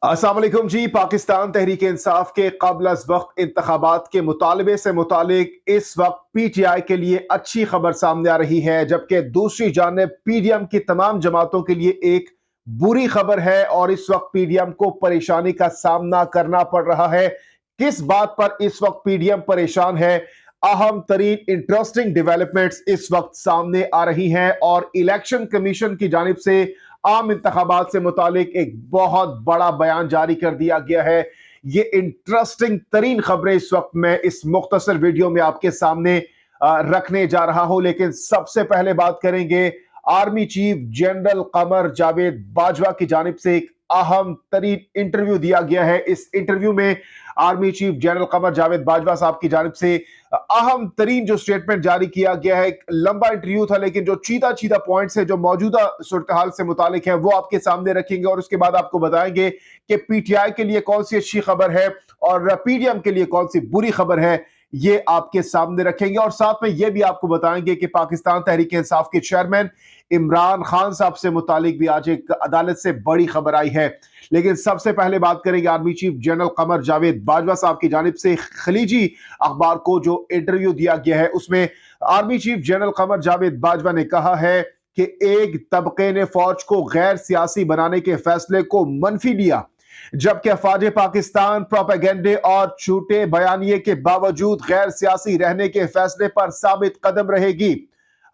अस्सलाम वालेकुम जी। पाकिस्तान तहरीक इंसाफ के क़ब्ल अज़ वक्त इंतखाबात के मुतालबे से मुतालिक इस वक्त पीटीआई के लिए अच्छी खबर सामने आ रही है, जबकि दूसरी जानिब पीडीएम की तमाम जमातों के लिए एक बुरी खबर है और इस वक्त पीडीएम को परेशानी का सामना करना पड़ रहा है। किस बात पर इस वक्त पीडीएम परेशान है? अहम तरीन इंटरेस्टिंग डेवलपमेंट्स इस वक्त सामने आ रही हैं और इलेक्शन कमीशन की जानिब से आम इंतखाबात से मुतालिक एक बहुत बड़ा बयान जारी कर दिया गया है। ये इंटरेस्टिंग तरीन खबरें इस वक्त मैं इस मुख्तसर वीडियो में आपके सामने रखने जा रहा हूं, लेकिन सबसे पहले बात करेंगे army chief general Qamar Javed Bajwa की जानिब से एक अहम तरीन इंटरव्यू दिया गया है। इस इंटरव्यू में army chief general Qamar Javed Bajwa साहब की जानिब से अहम तरीन जो स्टेटमेंट जारी किया गया है। एक लंबा इंटरव्यू था, लेकिन जो चीदा चीदा पॉइंट्स है जो मौजूदा सूरत हाल से मुतालिक है वो आपके सामने रखेंगे और उसके बाद आपको बताएंगे कि पीटीआई के लिए कौन सी अच्छी खबर है और पीडीएम के लिए कौन सी बुरी खबर है, ये आपके सामने रखेंगे। और साथ में ये भी आपको बताएंगे कि पाकिस्तान तहरीक इंसाफ के चेयरमैन इमरान खान साहब से मुतालिक भी आज एक अदालत से बड़ी खबर आई है। लेकिन सबसे पहले बात करेंगे army chief general Qamar Javed Bajwa साहब की जानिब से खलीजी अखबार को जो इंटरव्यू दिया गया है, उसमें army chief general Qamar Javed Bajwa ने कहा है कि एक तबके ने फौज को गैर सियासी बनाने के फैसले को मनफी लिया, जबकि अफवाज पाकिस्तान प्रोपेगेंडे और झूठे बयानिए के बावजूद गैर सियासी रहने के फैसले पर साबित कदम रहेगी।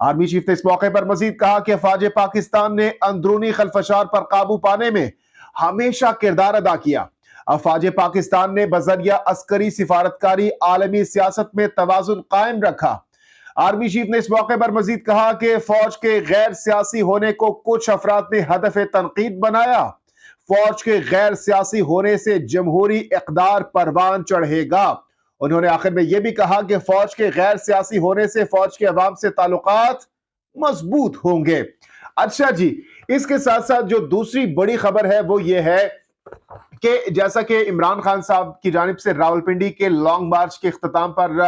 आर्मी चीफ ने इस मौके पर मजीद कहा कि अफवाज पाकिस्तान ने अंदरूनी खलफशार पर काबू पाने में हमेशा किरदार अदा किया। अफवाज पाकिस्तान ने बजरिया अस्करी सिफारतकारी आलमी सियासत में तवाजुन कायम रखा। आर्मी चीफ ने इस मौके पर मजीद कहा कि फौज के गैर सियासी होने को कुछ अफराद ने हदफ तनकीद बनाया। फौज के गैर सियासी होने से जमहूरी इक़दार परवान चढ़ेगा। उन्होंने आखिर में यह भी कहा कि फौज के गैर सियासी होने से फौज के अवाम से ताल्लुकात मजबूत होंगे। अच्छा जी, इसके साथ साथ जो दूसरी बड़ी खबर है वो ये है कि जैसा कि इमरान खान साहब की जानिब से रावलपिंडी के लॉन्ग मार्च के इख्तिताम पर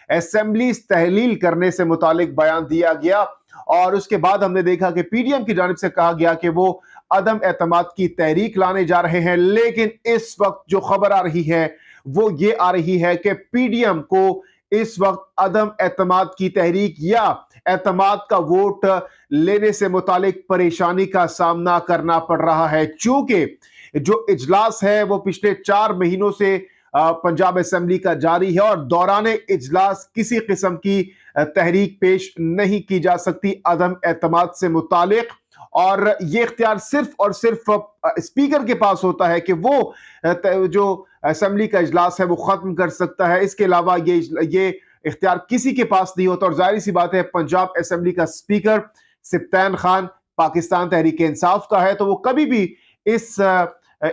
असेंबली तहलील करने से मुतालिक बयान दिया गया और उसके बाद हमने देखा कि पीडीएम की जानिब से कहा गया कि वो अदम एतमाद की तहरीक लाने जा रहे हैं। लेकिन इस वक्त जो खबर आ रही है वो ये आ रही है कि पीडीएम को इस वक्त अदम एतमाद की तहरीक या एतमाद का वोट लेने से मुतालिक परेशानी का सामना करना पड़ रहा है, चूंकि जो इजलास है वो पिछले 4 महीनों से पंजाब असेंबली का जारी है और दौरान इजलास किसी किस्म की तहरीक पेश नहीं की जा सकती अदम एतमाद से मुतालिक, और ये इख्तियार सिर्फ और सिर्फ स्पीकर के पास होता है कि वो जो असेंबली का इजलास है वो खत्म कर सकता है। इसके अलावा ये इख्तियार किसी के पास नहीं होता और जाहिर सी बात है पंजाब असेंबली का स्पीकर सिप्तान खान पाकिस्तान तहरीक इंसाफ का है, तो वो कभी भी इस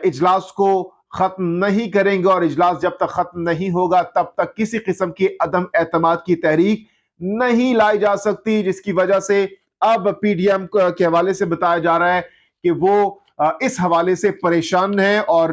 इजलास को खत्म नहीं करेंगे और इजलास जब तक खत्म नहीं होगा तब तक किसी किस्म की अदम एतमाद की तहरीक नहीं लाई जा सकती, जिसकी वजह से अब पीडीएम के हवाले से बताया जा रहा है कि वो इस हवाले से परेशान है और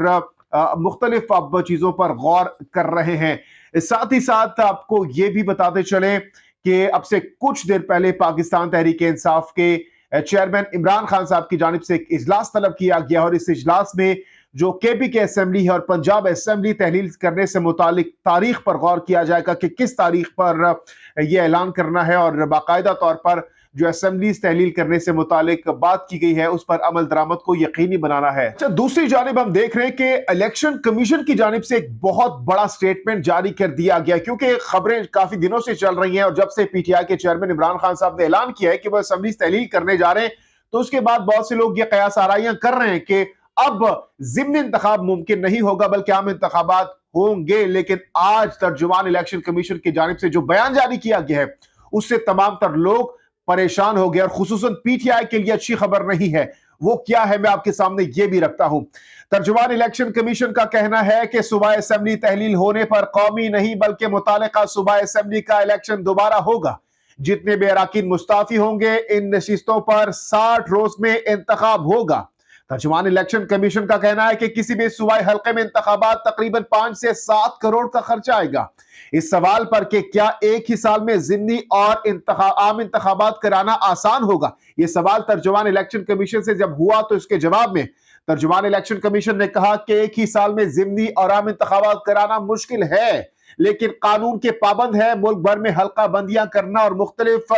मुख्तलिफ अब चीजों पर गौर कर रहे हैं। साथ ही साथ आपको ये भी बताते चले कि अब से कुछ देर पहले पाकिस्तान तहरीक इंसाफ के चेयरमैन इमरान खान साहब की जानिब से एक इजलास तलब किया गया और इस इजलास में जो केपी के असेंबली है और पंजाब असेंबली तहलील करने से मुतालिक तारीख पर गौर किया जाएगा कि किस तारीख पर यह ऐलान करना है और बाकायदा तौर पर जो असेंबलीज तहलील करने से मुतालिक बात की गई है उस पर अमल दरामद को यकीनी बनाना है। अच्छा, दूसरी जानिब हम देख रहे हैं कि इलेक्शन कमीशन की जानिब से एक बहुत बड़ा स्टेटमेंट जारी कर दिया गया, क्योंकि खबरें काफी दिनों से चल रही हैं और जब से पीटीआई के चेयरमैन इमरान खान साहब ने ऐलान किया है कि वह असेंबलीज तहलील करने जा रहे हैं, तो उसके बाद बहुत से लोग ये कयास आराइयां कर रहे हैं कि अब ज़िम्नी इंतखाब मुमकिन नहीं होगा बल्कि आम इंतखाबात होंगे। लेकिन आज तर्जुमान इलेक्शन कमीशन की जानिब से जो बयान जारी किया गया है उससे तमाम तर लोग परेशान हो गए और खुसूसन पीटीआई के लिए अच्छी खबर नहीं है। वो क्या है मैं आपके सामने ये भी रखता हूं। तर्जुमान इलेक्शन कमीशन का कहना है कि सूबाई असेंबली तहलील होने पर कौमी नहीं बल्कि मुतालिका सूबाई असेंबली का इलेक्शन दोबारा होगा। जितने भी अराकीन मुस्ताफी होंगे इन नशिस्तों पर 60 रोज में इंतखाब होगा। तर्जुमान इलेक्शन कमीशन का कहना है कि किसी भी सूबाई हल्के में इंतखाबात तकरीबन 5 से 7 करोड़ का खर्चा आएगा। इस सवाल पर कि क्या एक ही साल में ज़िमनी और आम इंतखाबात कराना आसान होगा, यह सवाल तर्जुमान इलेक्शन कमीशन से जब हुआ तो इसके जवाब में तर्जुमान इलेक्शन कमीशन ने कहा कि एक ही साल में ज़िमनी और आम इंतखाबात कराना मुश्किल है, लेकिन कानून के पाबंद है। मुल्क भर में हल्का बंदियां करना और मुख्तलिफ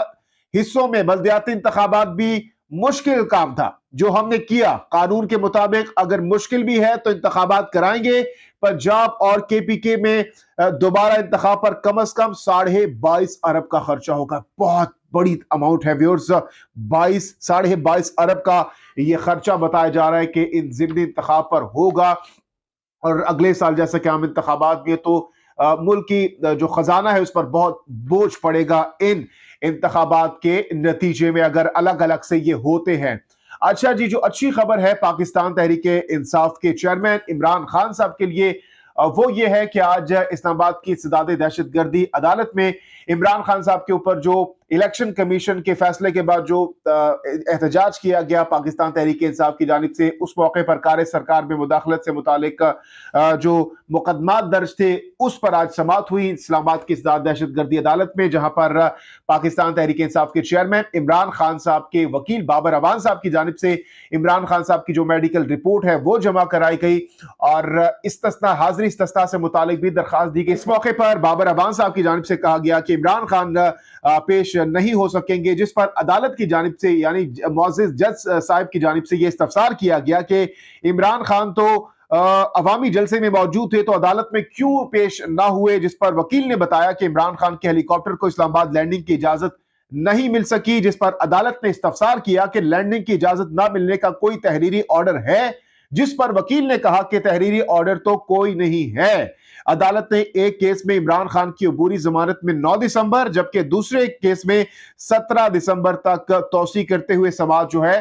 हिस्सों में बल्दियाती इंतखाबात भी मुश्किल काम था, जो हमने किया। कानून के मुताबिक अगर मुश्किल भी है तो इंतखाबात कराएंगे। पंजाब और केपीके में दोबारा इंतखाब पर कम से कम 22.5 अरब का खर्चा होगा। बहुत बड़ी अमाउंट है व्यूअर्स, 22.5 अरब का यह खर्चा बताया जा रहा है कि इन ज़िमनी इंतखाब पर होगा। और अगले साल जैसा कि आम इंतखाबात में तो मुल्क की जो खजाना है उस पर बहुत बोझ पड़ेगा इन इंतखाबात के नतीजे में, अगर अलग अलग से ये होते हैं। अच्छा जी, जो अच्छी खबर है पाकिस्तान तहरीक इंसाफ के चेयरमैन इमरान खान साहब के लिए, वो ये है कि आज इस्लामाबाद की इस्तिदाद दहशतगर्दी अदालत में इमरान खान साहब के ऊपर जो इलेक्शन कमीशन के फैसले के बाद जो एहतजाज किया गया पाकिस्तान तहरीक इंसाफ की जानिब से, उस मौके पर कार सरकार में मुदाखलत से मुतालिक जो मुकदमात दर्ज थे उस पर आज समाअत हुई इस्लामाबाद की इस्तिदाद दहशतगर्दी अदालत में, जहां पर पाकिस्तान तहरीक इंसाफ के चेयरमैन इमरान खान साहब के वकील बाबर अवान साहब की जानिब से इमरान खान साहब की जो मेडिकल रिपोर्ट है वो जमा कराई गई और इस्तिस्ना हाजिरी इस्तिस्ना से मुतालिक भी दरखास्त दी गई। इस मौके पर बाबर अवान साहब की जानिब से कहा गया कि इमरान खान पेश नहीं हो सकेंगे, जिस पर अदालत की जानिब से यानी मुअज़्ज़िज़ जज साहब की जानिब से यह इस्तफसार किया गया कि इमरान खान तो अवामी जलसे में मौजूद थे तो अदालत में क्यों पेश ना हुए, जिस पर वकील ने बताया कि इमरान खान के हेलीकॉप्टर को इस्लामाबाद लैंडिंग की इजाजत नहीं मिल सकी, जिस पर अदालत ने इस्तफसार किया कि लैंडिंग की इजाजत ना मिलने का कोई तहरीरी ऑर्डर है, जिस पर वकील ने कहा कि तहरीरी ऑर्डर तो कोई नहीं है। अदालत ने एक केस में इमरान खान की अबूरी जमानत में 9 दिसंबर जबकि दूसरे केस में 17 दिसंबर तक तौसी करते हुए समाअत जो है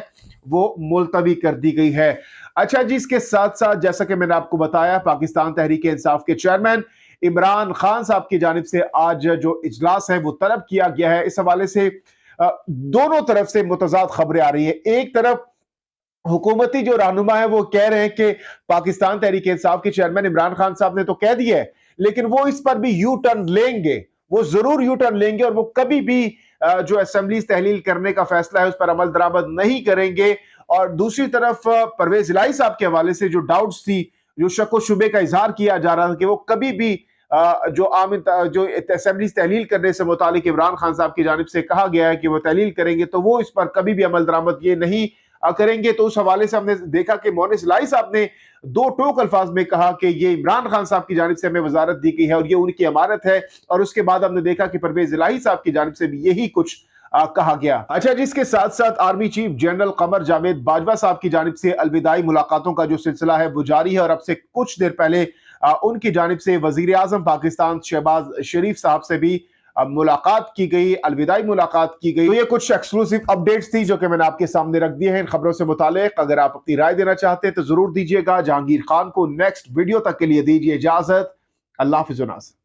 वो मुलतवी कर दी गई है। अच्छा जी, इसके साथ साथ जैसा कि मैंने आपको बताया पाकिस्तान तहरीक इंसाफ के चेयरमैन इमरान खान साहब की जानिब से आज जो इजलास है वो तलब किया गया है। इस हवाले से दोनों तरफ से मुतजाद खबरें आ रही है। एक तरफ हुकूमती जो रहनुमा है वो कह रहे हैं कि पाकिस्तान तहरीक इंसाफ के चेयरमैन इमरान खान साहब ने तो कह दिया है, लेकिन वो इस पर भी यू टर्न लेंगे, वो जरूर यू टर्न लेंगे और वो कभी भी जो असेंबली तहलील करने का फैसला है उस पर अमल दरामद नहीं करेंगे। और दूसरी तरफ परवेज इलाही साहब के हवाले से जो डाउट्स थी, जो शक व शुबे का इजहार किया जा रहा था कि वो कभी भी जो असेंबली तहलील करने से मुतालिक इमरान खान साहब की जानिब से कहा गया है कि वो तहलील करेंगे, तो वो इस पर कभी भी अमल दरामद ये नहीं करेंगे। तो उस हवाले से हमने देखा कि मोनिस इलाही साहब ने दो टोक अल्फाज में कहा कि ये इमरान खान साहब की जानिब से हमें वजारत दी गई है और ये उनकी अमानत है, और उसके बाद हमने देखा कि परवेज इलाही साहब की जानिब से भी यही कुछ कहा गया। अच्छा जी, इसके साथ साथ army chief general Qamar Javed Bajwa साहब की जानिब से अलविदाई मुलाकातों का जो सिलसिला है वो जारी है और अब से कुछ देर पहले उनकी जानिब से वजीर आजम पाकिस्तान शहबाज शरीफ साहब से भी मुलाकात की गई, अलविदाई मुलाकात की गई। तो ये कुछ एक्सक्लूसिव अपडेट्स थी जो कि मैंने आपके सामने रख दिए हैं इन खबरों से मुतालिक। अगर आप अपनी राय देना चाहते हैं तो जरूर दीजिएगा। जहांगीर खान को नेक्स्ट वीडियो तक के लिए दीजिए इजाजत। अल्लाह हाफिज़।